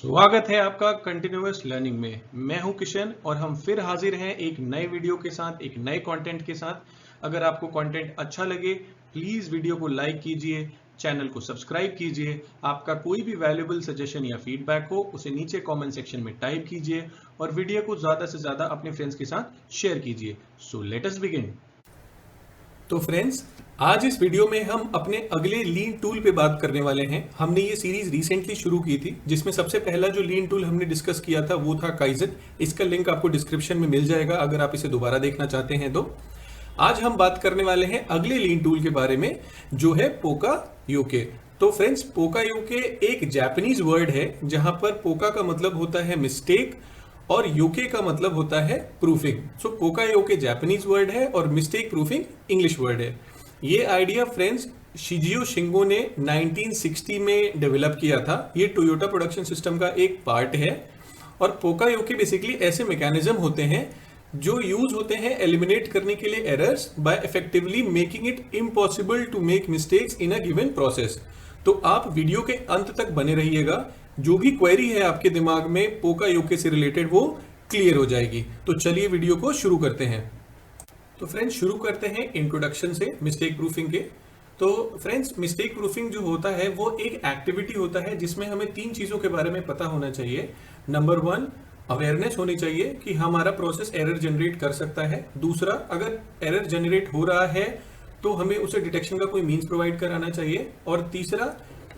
स्वागत है आपका कंटिन्यूअस लर्निंग में। मैं हूं किशन और हम फिर हाजिर हैं एक नए वीडियो के साथ, एक नए कंटेंट के साथ। अगर आपको कंटेंट अच्छा लगे प्लीज वीडियो को लाइक कीजिए, चैनल को सब्सक्राइब कीजिए। आपका कोई भी वैल्यूएबल सजेशन या फीडबैक हो उसे नीचे कमेंट सेक्शन में टाइप कीजिए और वीडियो को ज्यादा से ज्यादा अपने फ्रेंड्स के साथ शेयर कीजिए। So let us begin. तो फ्रेंड्स, आज इस वीडियो में हम अपने अगले लीन टूल पे बात करने वाले हैं। हमने ये सीरीज रिसेंटली शुरू की थी जिसमें सबसे पहला जो लीन टूल हमने डिस्कस किया था वो था काइजन। इसका लिंक आपको डिस्क्रिप्शन में मिल जाएगा अगर आप इसे दोबारा देखना चाहते हैं तो। आज हम बात करने वाले हैं अगले लीन टूल के बारे में जो है पोका योके। तो फ्रेंड्स, पोका योके एक जापानीज वर्ड है जहां पर पोका का मतलब होता है मिस्टेक और योके का मतलब होता है प्रूफिंग। सो पोका योके जापानीज वर्ड है और मिस्टेक प्रूफिंग इंग्लिश वर्ड है। ये आइडिया फ्रेंड्स शिजियो शिंगो ने 1960 में डेवलप किया था। ये टोयोटा प्रोडक्शन सिस्टम का एक पार्ट है और पोका योके बेसिकली ऐसे मैकेनिज्म होते हैं जो यूज होते हैं एलिमिनेट करने के लिए errors by effectively making it impossible to make mistakes in a given process. तो आप वीडियो के अंत तक बने रहिएगा, जो भी क्वेरी है आपके दिमाग में पोका योके से रिलेटेड वो क्लियर हो जाएगी। तो चलिए वीडियो को शुरू करते हैं। तो फ्रेंड्स, शुरू करते हैं इंट्रोडक्शन से मिस्टेक प्रूफिंग के। तो फ्रेंड्स, मिस्टेक प्रूफिंग जो होता है वो एक एक्टिविटी होता है जिसमें हमें 3 चीजों के बारे में पता होना चाहिए। नंबर 1, अवेयरनेस होनी चाहिए कि हमारा प्रोसेस एरर जनरेट कर सकता है। दूसरा, अगर एरर जनरेट हो रहा है तो हमें उसे डिटेक्शन का कोई मीन्स प्रोवाइड कराना चाहिए। और तीसरा,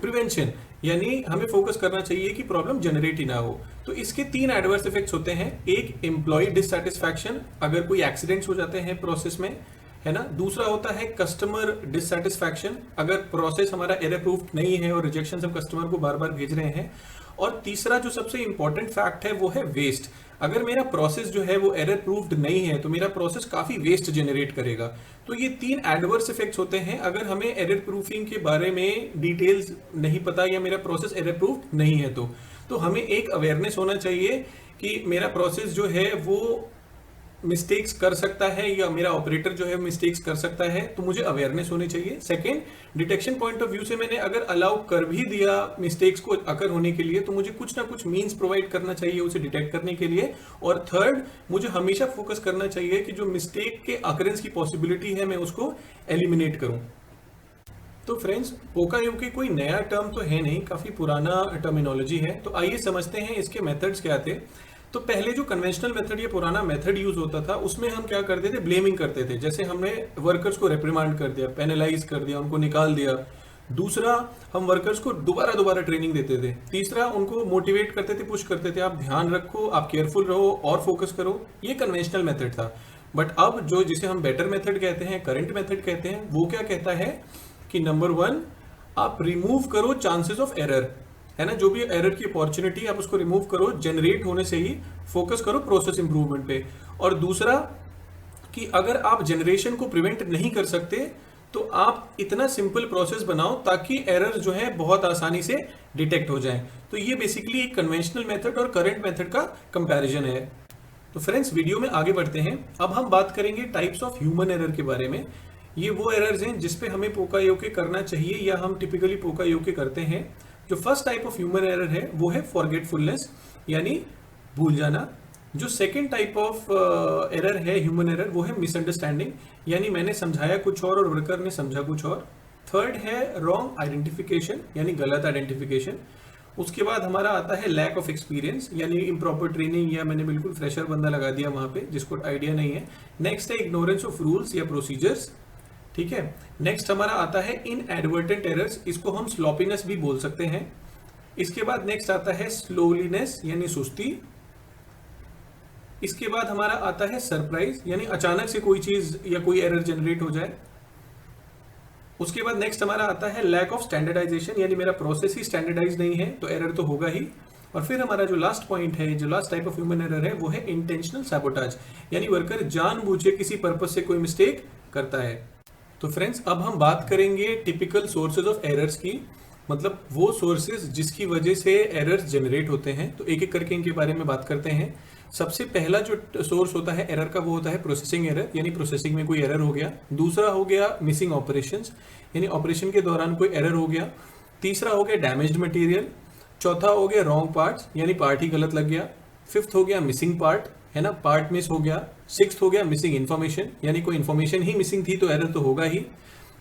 प्रिवेंशन, यानी हमें फोकस करना चाहिए कि प्रॉब्लम जनरेट ही ना हो। तो इसके 3 एडवर्स इफेक्ट्स होते हैं। एक, एम्प्लॉय डिससैटिस्फैक्शन, अगर कोई एक्सीडेंट्स हो जाते हैं प्रोसेस में, है ना। दूसरा होता है कस्टमर डिससैटिस्फैक्शन, अगर प्रोसेस हमारा एरर प्रूफ नहीं है और रिजेक्शन हम कस्टमर को बार बार भेज रहे हैं। और तीसरा जो सबसे इंपॉर्टेंट फैक्ट है वो है वेस्ट। अगर मेरा प्रोसेस जो है वो एरर प्रूफ्ड नहीं है तो मेरा प्रोसेस काफी वेस्ट जनरेट करेगा। तो ये 3 एडवर्स इफेक्ट्स होते हैं अगर हमें एरर प्रूफिंग के बारे में डिटेल्स नहीं पता या मेरा प्रोसेस एरर प्रूफ नहीं है तो हमें एक अवेयरनेस होना चाहिए कि मेरा प्रोसेस जो है वो मिस्टेक्स कर सकता है या मेरा ऑपरेटर जो है मिस्टेक्स कर सकता है, तो मुझे अवेयरनेस होनी चाहिए। Second, detection point of view से मैंने अगर अलाउ कर भी दिया मिस्टेक्स को अकर होने के लिए तो मुझे कुछ ना कुछ मीन्स प्रोवाइड करना चाहिए उसे डिटेक्ट करने के लिए। और थर्ड, मुझे हमेशा फोकस करना चाहिए कि जो मिस्टेक के अकरेंस की पॉसिबिलिटी है मैं उसको एलिमिनेट करूं। तो फ्रेंड्स, पोका योके कोई नया टर्म तो है नहीं, काफी पुराना टर्मिनोलॉजी है। तो आइए समझते हैं इसके मेथड्स क्या थे। तो पहले जो कन्वेंशनल मेथड या पुराना मेथड यूज होता था उसमें हम क्या करते थे, ब्लेमिंग करते थे। जैसे हमने वर्कर्स को रिप्रिमांड कर दिया, पेनलाइज कर दिया, उनको निकाल दिया। दूसरा, हम वर्कर्स को दोबारा ट्रेनिंग देते थे। तीसरा, उनको मोटिवेट करते थे, पुश करते थे, आप ध्यान रखो, आप केयरफुल रहो और फोकस करो। ये कन्वेंशनल मेथड था। बट अब जो जिसे हम बेटर मेथड कहते हैं, करंट मेथड कहते हैं, वो क्या कहता है कि नंबर 1, आप रिमूव करो चांसेस ऑफ एरर, है ना। जो भी एरर की अपॉर्चुनिटी आप उसको रिमूव करो, जनरेट होने से ही फोकस करो प्रोसेस इंप्रूवमेंट पे। और दूसरा कि अगर आप जनरेशन को प्रिवेंट नहीं कर सकते तो आप इतना सिंपल प्रोसेस बनाओ ताकि एरर जो है बहुत आसानी से डिटेक्ट हो जाए। तो ये बेसिकली एक कन्वेंशनल मेथड और करंट मेथड का कंपैरिजन है। तो फ्रेंड्स, वीडियो में आगे बढ़ते हैं। अब हम बात करेंगे टाइप्स ऑफ ह्यूमन एरर के बारे में। ये वो एरर्स हैं जिसपे हमें पोका योके करना चाहिए या हम टिपिकली पोका योके करते हैं। जो first type of human error है वो है फॉरगेटफुलनेस, यानी भूल जाना। जो सेकंड टाइप ऑफ एरर है ह्यूमन एरर वो है मिसअंडरस्टैंडिंग, यानी मैंने समझाया कुछ और वर्कर ने समझा कुछ और। थर्ड है रॉन्ग आइडेंटिफिकेशन, यानी गलत आइडेंटिफिकेशन। उसके बाद हमारा आता है लैक ऑफ एक्सपीरियंस, यानी इम्प्रॉपर ट्रेनिंग या मैंने बिल्कुल फ्रेशर बंदा लगा दिया वहां पे जिसको आइडिया नहीं है। नेक्स्ट है इग्नोरेंस ऑफ रूल्स या प्रोसीजर्स, ठीक है। नेक्स्ट हमारा आता है इनएडवर्टेंट एरर्स, इसको हम स्लॉपीनेस भी बोल सकते हैं। इसके बाद नेक्स्ट आता है स्लोलीनेस, यानी सुस्ती। इसके बाद हमारा आता है सरप्राइज, यानी अचानक से कोई चीज या कोई एरर जनरेट हो जाए। उसके बाद नेक्स्ट हमारा आता है लैक ऑफ स्टैंडर्डाइजेशन, यानी मेरा प्रोसेस ही स्टैंडर्डाइज नहीं है तो एरर तो होगा ही। और फिर हमारा जो लास्ट पॉइंट है, जो last type of human error है वो है इंटेंशनल सैबोटाज, यानी वर्कर जानबूझ के किसी पर्पज से कोई मिस्टेक करता है। तो फ्रेंड्स, अब हम बात करेंगे टिपिकल सोर्सेज ऑफ एरर्स की, मतलब वो सोर्सेज जिसकी वजह से एरर्स जनरेट होते हैं। तो एक एक करके इनके बारे में बात करते हैं। सबसे पहला जो सोर्स होता है एरर का वो होता है प्रोसेसिंग एरर, यानी प्रोसेसिंग में कोई एरर हो गया। दूसरा हो गया मिसिंग ऑपरेशंस, यानी ऑपरेशन के दौरान कोई एरर हो गया। तीसरा हो गया डैमेज्ड मटेरियल। चौथा हो गया रॉन्ग पार्ट्स, यानी पार्ट ही गलत लग गया। फिफ्थ हो गया मिसिंग पार्ट, है ना, पार्ट मिस हो गया। सिक्स्थ हो गया मिसिंग इन्फॉर्मेशन, यानी कोई इन्फॉर्मेशन ही मिसिंग थी तो एरर तो होगा ही।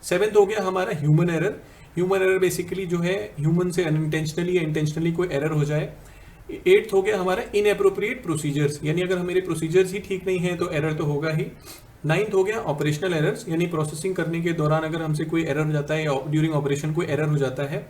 सेवेंथ हो गया हमारा human error. Human error basically जो है ह्यूमन से अनइंटेंशनली या इंटेंशनली कोई एरर हो जाए। एट्थ हो गया हमारा इनएप्रोप्रिएट प्रोसीजर्स, यानी अगर हमारे प्रोसीजर्स ही ठीक नहीं है तो एरर तो होगा ही। नाइन्थ हो गया ऑपरेशनल एरर्स, यानी प्रोसेसिंग करने के दौरान अगर हमसे कोई एरर हो जाता है या ड्यूरिंग ऑपरेशन कोई एरर हो जाता है।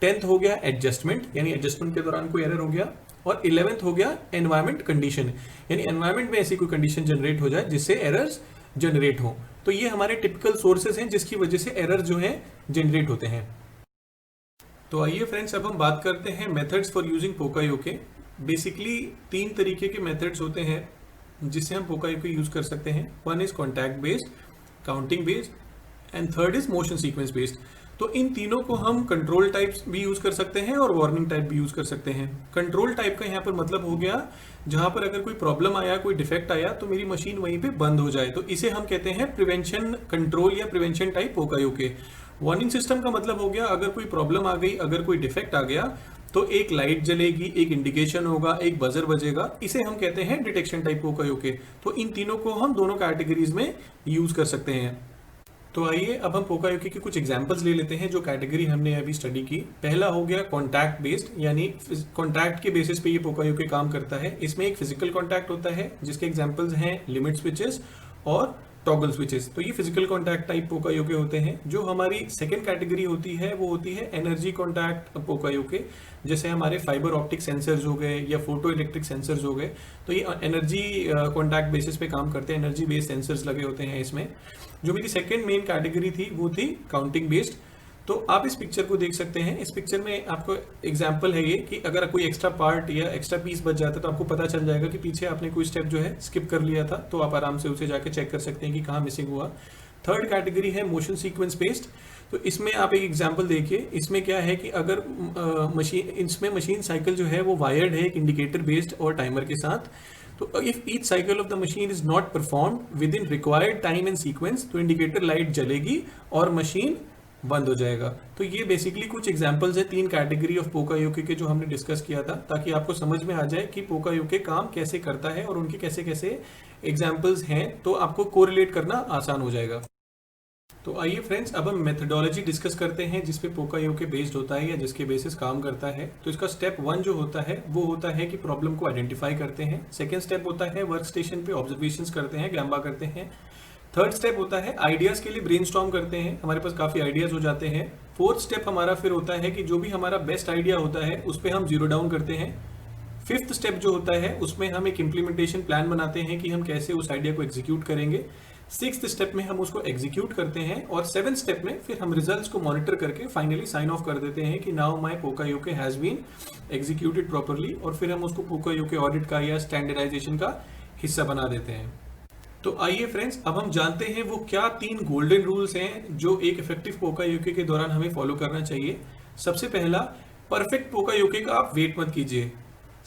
टेंथ हो गया एडजस्टमेंट, यानी एडजस्टमेंट के दौरान कोई एरर हो गया। और 11th हो गया एनवायरमेंट कंडीशन, यानी एनवायरमेंट में ऐसी कोई कंडीशन जनरेट हो जाए जिससे एरर्स जनरेट हो। तो ये हमारे टिपिकल सोर्सेज हैं जिसकी वजह से एरर जो है जनरेट होते हैं। तो आइए फ्रेंड्स, अब हम बात करते हैं मेथड्स फॉर यूजिंग पोकायोके। बेसिकली 3 तरीके के मेथड्स होते हैं जिससे हम पोकायोके यूज कर सकते हैं। One is contact based, counting based and third is motion sequence based. तो इन तीनों को हम कंट्रोल टाइप्स भी यूज कर सकते हैं और वार्निंग टाइप भी यूज कर सकते हैं। कंट्रोल टाइप का यहाँ पर मतलब हो गया जहां पर अगर कोई प्रॉब्लम आया, कोई डिफेक्ट आया तो मेरी मशीन वहीं पे बंद हो जाए, तो इसे हम कहते हैं प्रिवेंशन कंट्रोल या प्रिवेंशन टाइप पोकायोके। वार्निंग सिस्टम का मतलब हो गया अगर कोई प्रॉब्लम आ गई, अगर कोई डिफेक्ट आ गया तो एक लाइट जलेगी, एक इंडिकेशन होगा, एक बजर बजेगा, इसे हम कहते हैं डिटेक्शन टाइप पोकायोके। तो इन तीनों को हम दोनों कैटेगरीज में यूज कर सकते हैं। तो आइए अब हम पोकायोके के कुछ एग्जांपल्स ले लेते हैं जो कैटेगरी हमने अभी स्टडी की। पहला हो गया कॉन्टैक्ट बेस्ड, यानी कॉन्टैक्ट के बेसिस पे ये पोकायोके काम करता है। इसमें एक फिजिकल कॉन्टैक्ट होता है जिसके एग्जांपल्स हैं लिमिट स्विचेस और टॉगल स्विचेस। तो ये फिजिकल कॉन्टैक्ट टाइप पोकायोके होते हैं। जो हमारी सेकंड कैटेगरी होती है वो होती है एनर्जी कॉन्टैक्ट पोकायोके, जैसे हमारे फाइबर ऑप्टिक सेंसर्स हो गए या फोटो इलेक्ट्रिक सेंसर्स हो गए। तो ये एनर्जी कॉन्टैक्ट बेसिस पे काम करते हैं, एनर्जी बेस्ड सेंसर्स लगे होते हैं इसमें। जो मेरी सेकंड मेन कैटेगरी थी वो थी काउंटिंग बेस्ड। तो आप इस पिक्चर को देख सकते हैं। इस पिक्चर में आपको एग्जांपल है ये कि अगर कोई एक्स्ट्रा पार्ट या एक्स्ट्रा पीस बच जाता है तो आपको पता चल जाएगा कि पीछे आपने कोई स्टेप जो है स्किप कर लिया था, तो आप आराम से उसे जाके चेक कर सकते हैं कि कहाँ मिसिंग हुआ। थर्ड कैटेगरी है मोशन सीक्वेंस बेस्ड। तो इसमें आप एक एग्जांपल देखिए। इसमें क्या है कि अगर मशीन साइकिल जो है वो वायर्ड है एक इंडिकेटर बेस्ड और टाइमर के साथ, तो if each cycle of the machine is not performed with in required time and sequence, तो इंडिकेटर लाइट जलेगी और मशीन बंद हो जाएगा। तो ये बेसिकली कुछ एग्जांपल्स है 3 कैटेगरी ऑफ पोकायोके के जो हमने डिस्कस किया था, ताकि आपको समझ में आ जाए कि पोकायोके काम कैसे करता है और उनके कैसे कैसे एग्जांपल्स हैं, तो आपको कोरिलेट करना आसान हो जाएगा। तो आइए फ्रेंड्स, अब हम मेथडोलॉजी डिस्कस करते हैं जिस पे पोकायोके बेस्ड होता है या जिसके बेसिस काम करता है। तो इसका स्टेप 1 जो होता है वो होता है कि प्रॉब्लम को आइडेंटिफाई करते हैं। सेकेंड स्टेप होता है वर्क स्टेशन पे ऑब्जर्वेशंस करते हैं, गैम्बा करते हैं। थर्ड स्टेप होता है आइडियाज के लिए ब्रेनस्टॉर्म करते हैं, हमारे पास काफी आइडियाज हो जाते हैं। फोर्थ स्टेप हमारा फिर होता है कि जो भी हमारा बेस्ट आइडिया होता है उस पर हम जीरो डाउन करते हैं। फिफ्थ स्टेप जो होता है उसमें हम एक इम्प्लीमेंटेशन प्लान बनाते हैं कि हम कैसे उस आइडिया को एग्जीक्यूट करेंगे। सिक्स्थ स्टेप में हम उसको एग्जीक्यूट करते हैं और सेवेंथ स्टेप में फिर हम रिजल्ट्स को मॉनिटर करके फाइनली साइन ऑफ कर देते हैं कि now my poka-yoke has been executed properly, और फिर हम उसको पोकायोके ऑडिट का या स्टैंडर्डाइजेशन का हिस्सा बना देते हैं। तो आइए फ्रेंड्स, अब हम जानते हैं वो क्या 3 गोल्डन रूल्स हैं जो एक इफेक्टिव पोकायोके के दौरान हमें फॉलो करना चाहिए। सबसे पहला, परफेक्ट पोकायोके का आप वेट मत कीजिए।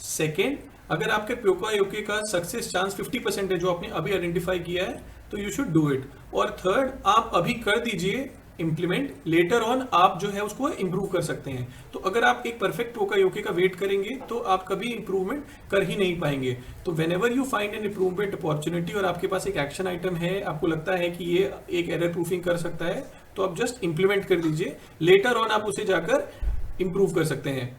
सेकेंड, अगर आपके पोकायोके का सक्सेस चांस 50% है जो आपने अभी आइडेंटिफाई किया है तो यू शुड डू इट। और थर्ड, आप अभी कर दीजिए इम्प्लीमेंट, लेटर ऑन आप जो है उसको इंप्रूव कर सकते हैं। तो अगर आप एक परफेक्ट पोकायोके का वेट करेंगे तो आप कभी इंप्रूवमेंट कर ही नहीं पाएंगे। तो whenever you find an improvement opportunity और आपके पास एक एक्शन आइटम है, आपको लगता है कि ये एक एरर प्रूफिंग कर सकता है, तो आप जस्ट इंप्लीमेंट कर दीजिए, लेटर ऑन आप उसे जाकर इंप्रूव कर सकते हैं।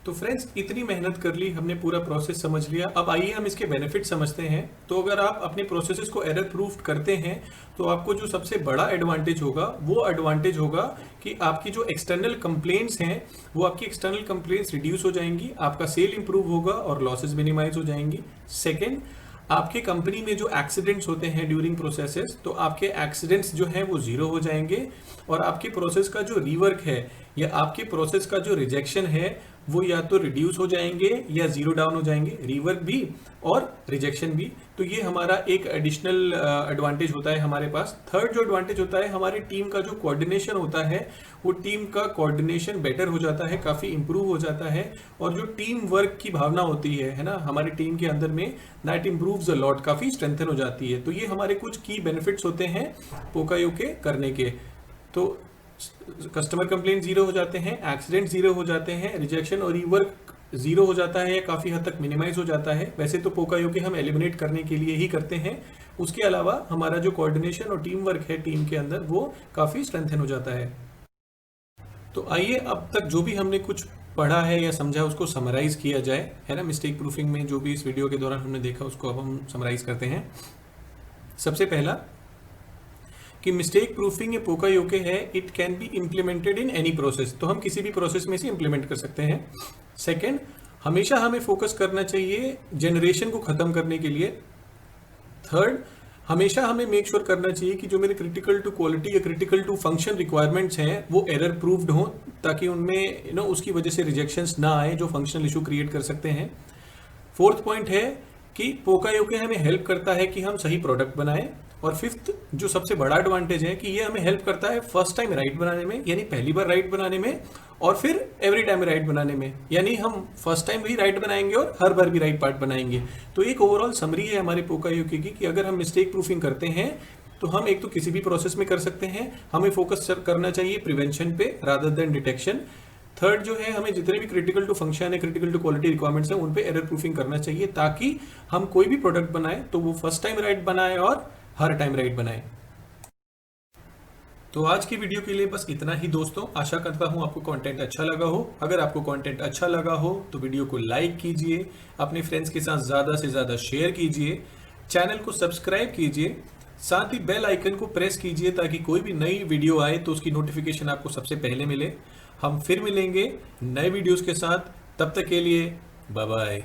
तो फ्रेंड्स, इतनी मेहनत कर ली, हमने पूरा प्रोसेस समझ लिया। अब आइए हम इसके बेनिफिट समझते हैं। तो अगर आप अपने प्रोसेसेस को एरर प्रूफ करते हैं तो आपको जो सबसे बड़ा एडवांटेज होगा वो एडवांटेज होगा कि आपकी जो एक्सटर्नल कंप्लेंट्स हैं वो आपकी एक्सटर्नल कंप्लेंट्स रिड्यूस हो जाएंगी, आपका सेल इंप्रूव होगा और लॉसेस मिनिमाइज हो जाएंगी। सेकेंड, आपके कंपनी में जो एक्सीडेंट्स होते हैं ड्यूरिंग प्रोसेसेस, तो आपके एक्सीडेंट्स जो हैं वो जीरो हो जाएंगे और आपके प्रोसेस का जो रीवर्क है या आपके प्रोसेस का जो रिजेक्शन है वो या तो रिड्यूस हो जाएंगे या जीरो डाउन हो जाएंगे, रीवर्क भी और रिजेक्शन भी। तो ये हमारा एक एडिशनल एडवांटेज होता है हमारे पास। थर्ड जो एडवांटेज होता है, हमारी टीम का जो कोऑर्डिनेशन होता है वो टीम का कोऑर्डिनेशन बेटर हो जाता है, काफी इंप्रूव हो जाता है, और जो टीम वर्क की भावना होती है ना हमारी टीम के अंदर में, दैट इंप्रूव्स अ लॉट, काफी स्ट्रेंथन हो जाती है। तो ये हमारे कुछ की बेनिफिट्स होते हैं पोकायोके करने के। तो कस्टमर कंप्लेंट 0 हो जाते हैं, एक्सीडेंट 0 हो जाते हैं, रिजेक्शन और रीवर्क 0 हो जाता है या काफ़ी हद तक मिनिमाइज हो जाता है। वैसे तो पोकायोके हम एलिमिनेट करने के लिए ही करते हैं, उसके अलावा हमारा जो कोऑर्डिनेशन और टीम वर्क है टीम के अंदर वो काफ़ी स्ट्रेंथन हो जाता है। तो आइए अब तक जो भी हमने कुछ पढ़ा है या समझा उसको समराइज किया जाए, है ना। मिस्टेक प्रूफिंग में जो भी इस वीडियो के दौरान हमने देखा उसको अब हम समराइज करते हैं। सबसे पहला कि मिस्टेक प्रूफिंग ये पोकायोके है, it can be implemented in any process, तो हम किसी भी प्रोसेस में से इम्प्लीमेंट कर सकते हैं। सेकंड, हमेशा हमें फोकस करना चाहिए जनरेशन को खत्म करने के लिए। थर्ड, हमेशा हमें मेक श्योर करना चाहिए कि जो मेरे क्रिटिकल टू क्वालिटी या क्रिटिकल टू फंक्शन रिक्वायरमेंट्स हैं वो एरर प्रूव्ड हो, ताकि उनमें उसकी वजह से रिजेक्शंस ना आए जो फंक्शनल इशू क्रिएट कर सकते हैं। फोर्थ पॉइंट है कि पोकायोके हमें हेल्प करता है कि हम सही प्रोडक्ट बनाएं। और फिफ्थ जो सबसे बड़ा एडवांटेज है कि ये हमें हेल्प करता है फर्स्ट टाइम राइट बनाने में, यानी पहली बार राइट बनाने में, और फिर एवरी टाइम राइट बनाने में, यानी हम फर्स्ट टाइम भी राइट बनाएंगे और हर बार भी राइट पार्ट बनाएंगे। तो एक ओवरऑल समरी है हमारे पोकायोके की कि अगर हम मिस्टेक प्रूफिंग करते हैं तो हम एक तो किसी भी प्रोसेस में कर सकते हैं, हमें फोकस करना चाहिए प्रिवेंशन पे रादर देन डिटेक्शन। थर्ड जो है, हमें जितने भी क्रिटिकल टू फंक्शन है, क्रिटिकल टू क्वालिटी रिक्वायरमेंट्स है, उन पे एरर प्रूफिंग करना चाहिए, ताकि हम कोई भी प्रोडक्ट बनाए तो वो फर्स्ट टाइम राइट बनाए और हर टाइम राइट बनाए। तो आज की वीडियो के लिए बस इतना ही दोस्तों। आशा करता हूं आपको कंटेंट अच्छा लगा हो। अगर आपको कंटेंट अच्छा लगा हो तो वीडियो को लाइक कीजिए, अपने फ्रेंड्स के साथ ज़्यादा से ज़्यादा शेयर कीजिए, चैनल को सब्सक्राइब कीजिए, साथ ही बेल आइकन को प्रेस कीजिए ताकि कोई भी नई वीडियो आए तो उसकी नोटिफिकेशन आपको सबसे पहले मिले। हम फिर मिलेंगे नए वीडियोस के साथ, तब तक के लिए बाय बाय।